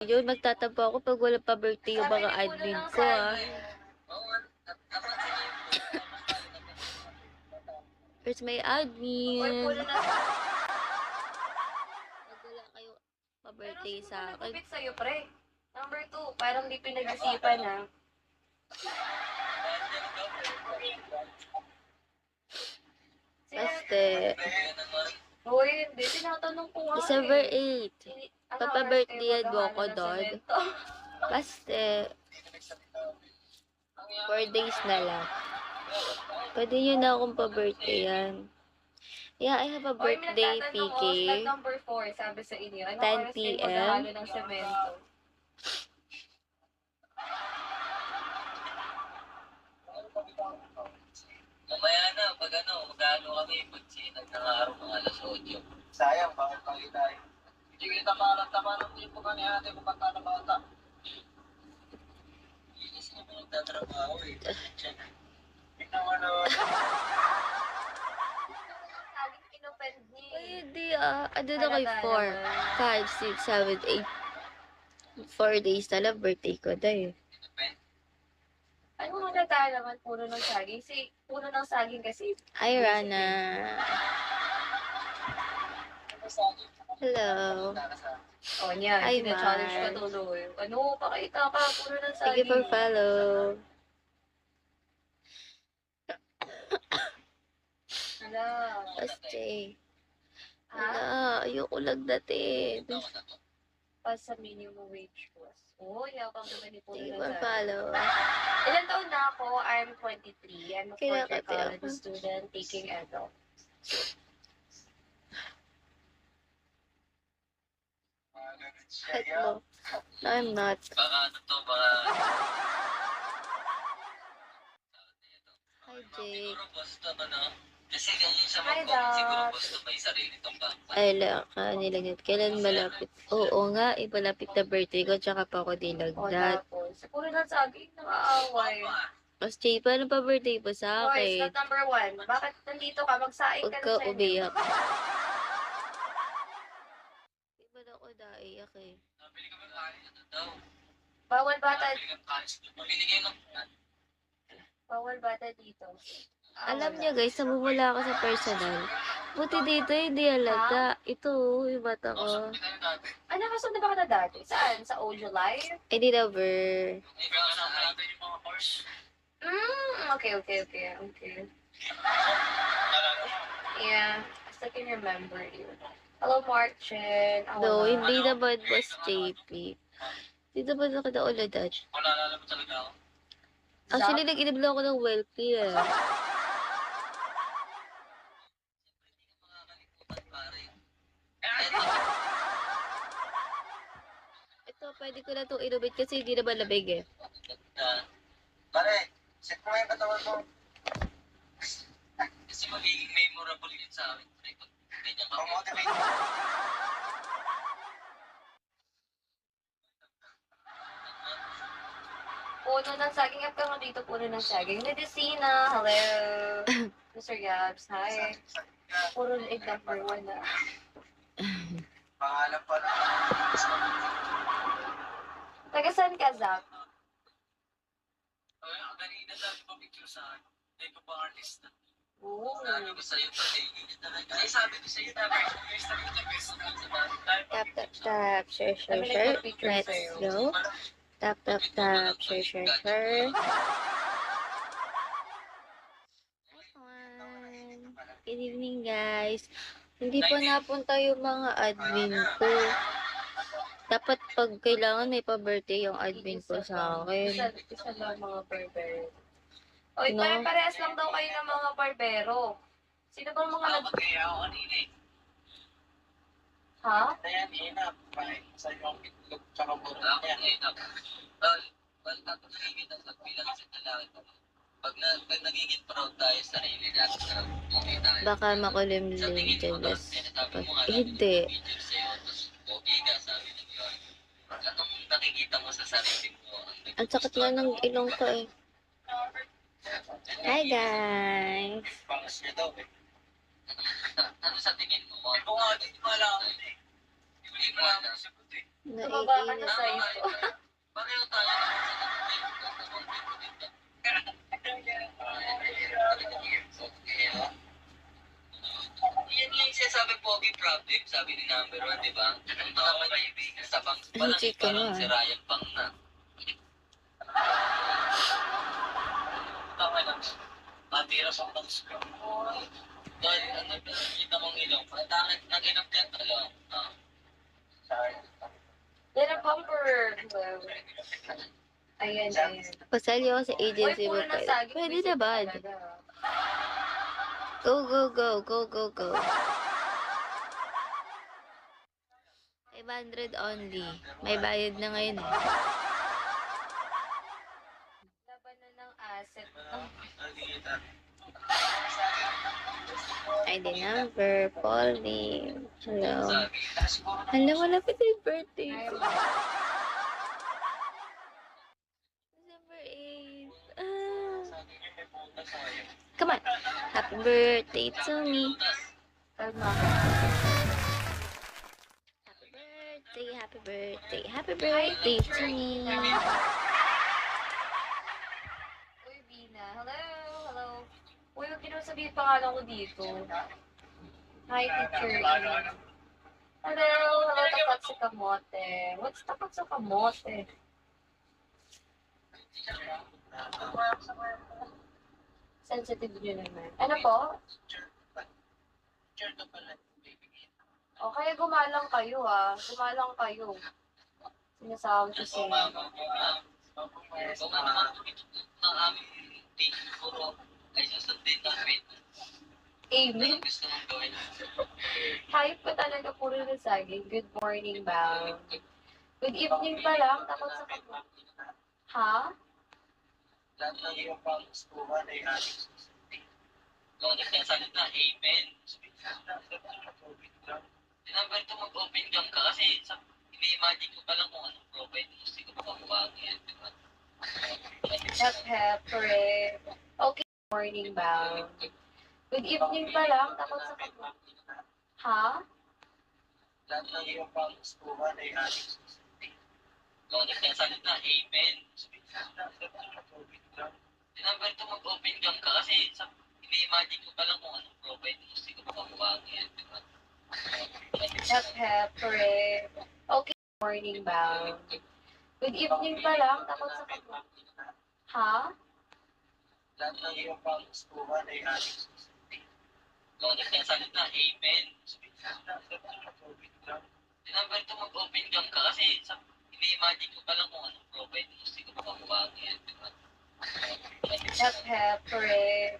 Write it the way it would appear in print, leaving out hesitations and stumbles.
Yun, magtatampo ako pag wala pa birthday yung mga admin ko, ah. Where's my admin? Puno na. Pag wala kayo pa-birthday sa akin. Pero sa'yo, pre. Number 2, parang di pinag-isipan, ha? Paste. Hoy, hindi. Tinatanong ko nga December eh. 8. Papa-birthday mo ako doon. Paste. 4 days na lang. Pwede nyo na akong pa-birthday yan. Yeah, I have a birthday, PK. Step number 4, sabi sa inyo. 10 p.m. Ng semento? Mamaya na, pag mag-ano kami, pagsinag ng araw mga alas 8. Sayang, bakit pang tayo? Hindi kita malatama ng tipo ka ni ate kung bata na bata. Hindi kasi naman nagtatrabaho eh. Tingnan mo naman. Pwede ah. Ano na kayo? 4, 5, 6, 7, 8. 4 days na lang birthday ko dahil. Ano mo nata naman puno ng saging? Puno ng saging kasi. Hi, Rana. Hello. Oh, niyan. Hi, Sina-challenge Mars. ka tuloy. Ano, pakita ka, puno ng saging. Thank you for follow. Hala. Paste. Ha? Hala, ayoko lang dati. Pa sa minimum wage was. Oh, yakang naman ni puno Thank you ng for saging. follow. Ilan taon na ako? I'm 23. I'm a Kailan fourth-year ka, college Teo? student taking EDO. Hot mo. No, I'm not. Baka ano to, baka... Hi, Jake. Siguro gusto ko na. Kasi ganyan siya Hi, mag-comment, siguro Doc. gusto may sarili tong bangko. Ay, nilagnat. Kailan malapit? Oo nga, malapit na birthday ko, tsaka pa ako O, nilagnat. tapos. Puro ng saging, nakaaway. Mas Jay, paano pa birthday pa sa Boys, akin? not number 1. Bakit nandito ka? Magsaing Huwag ka ka na sa inyo. umiyak. Di ba na ako naiyak eh? Nabili ka ba kain? Ano daw? Bawal bata. Nabili ka kain? Nabili kayo ng... Bawal bata dito. Alam niyo guys, namumula ako sa personal. Buti dito, hindi halata. Ito, yung mata ko. Ano, kasunod ba ka na dati? Saan? Sa Old July? I did over. Ikaw sa natin yung mga course. Okay. Yeah, I still can remember you. Hello, Marchin. No, hindi naman boss JP. Hindi naman ako nauladan. Wala na mo talaga ako. Actually, nag-inom lang ako ng wealthy eh. Ito, pwede ko na itong inumin kasi hindi naman lamig eh. Pare, set mo yung katawan mo. Kasi magiging memorable yun sa akin. Ganyan ka. Motivate. Puno ng saging. Up ka nga dito, puno ng saging. Medicina, hello. Mr. Yabs, hi. Puro egg number 1 na. Pangalan pa lang. Taga saan ka, Zach? Kanina sabi ko picture sa akin. Hindi ko pa artist na. Oo. Sabi ko sa'yo, talaga. Ay, sabi ko sa'yo, dapat first time ko best friend sa bahay. Tap. Share. Let's go. Tap. Share. Good evening guys. Hindi pa napunta yung mga admin ko. Dapat pag kailangan may pa-birthday yung admin ko sa akin. Isa lang mga barbero. Oy, No? parehas lang daw kayo ng mga barbero. Sino bang mga nag... Kaya ako kanina eh. Ha? Kaya inap. Sa'yo ang itlog tsaka mura. Ako inap. Tapos nagiging ang bilang sa lalaki ko. Pag nagiging proud tayo sa sarili natin, okay tayo. Baka makulimlim jealous. Hindi. Anong nakikita mo sa sarili mo? Ang sakit nga ng ilong ko eh. Hi guys! Pangas niya daw eh. Ano sa tingin mo? Hindi ko nga, hindi ko alam. Hindi ko alam. Tumaba ka na Naiinit. sa ito. Pareho tayo. Yan nga yung sinasabi pogi problem, sabi ni number 1, di ba? Ang tama na ibigan sa bangs pa lang, Chika parang mo, si ah. Ryan Pang na. Tama lang. Matira sa bangs ko. Dahil, kita mong ilong. Ang tangit, nag-inap yan talaga. Sorry. Yan ang bumper. Ayan, ayan. Pasali ako sa Uy, agency mo puro na pwede. saging. Pwede Visit na ba? talaga. Go, go, go, go, go, go. 500 only. May bayad na ngayon eh. Laban na ng asset. ID number, Paul name. Hello. Sabi. Hello, malapit na yung birthday ko. December 8. Ah. Come on. Happy birthday to me. Kalma. Happy birthday, happy birthday, happy birthday to me. Uy, Bina. Hello, hello. Uy, huwag mo sabihin pangalan ko dito. Hi, teacher. Ian. Hello, hello, tapat sa kamote. What's tapat sa kamote? Sensitive nyo naman. Ano po? O, kaya gumalang kayo ah. Gumalang kayo. Sinasabi ko sa inyo. Kung ano naman ang aming team, puro ay susundin namin. Amen. Ang gusto mong gawin. Hype ko talaga puro na saging. Good morning, Bang. Good evening pa lang. Takot sa kamote. Ha? Lahat ng iyong pang-gustuhan ay ating susundin. Kung nagsasalita, amen. Tinambar ito mag-open cam ka kasi ini-imagine ko pa lang kung anong profile mo. Hindi ko pa makuha yan. Diba? Hep, hep, hooray. Okay, morning, Bang. Good evening pa lang. Takot sa kamote. Ha? Lahat ng iyong pang-gustuhan ay ating susundin. Kung nagsasalita, amen. Tinambar ito mag-open cam ka kasi ini-imagine ko pa lang kung anong profile mo. Hindi ko pa makuha yan. Diba? Hep, hep, hooray. Okay, morning, Bang. Good evening pa lang. Takot sa kamote. Ha? Lahat ng iyong pang-gustuhan ay ating susundin. Kung nagsasalita, amen. Tinambar ito mag-open cam ka kasi ini-imagine ko pa lang kung anong profile mo. Hindi ko pa makuha yan. Diba? Hep, hep, hooray.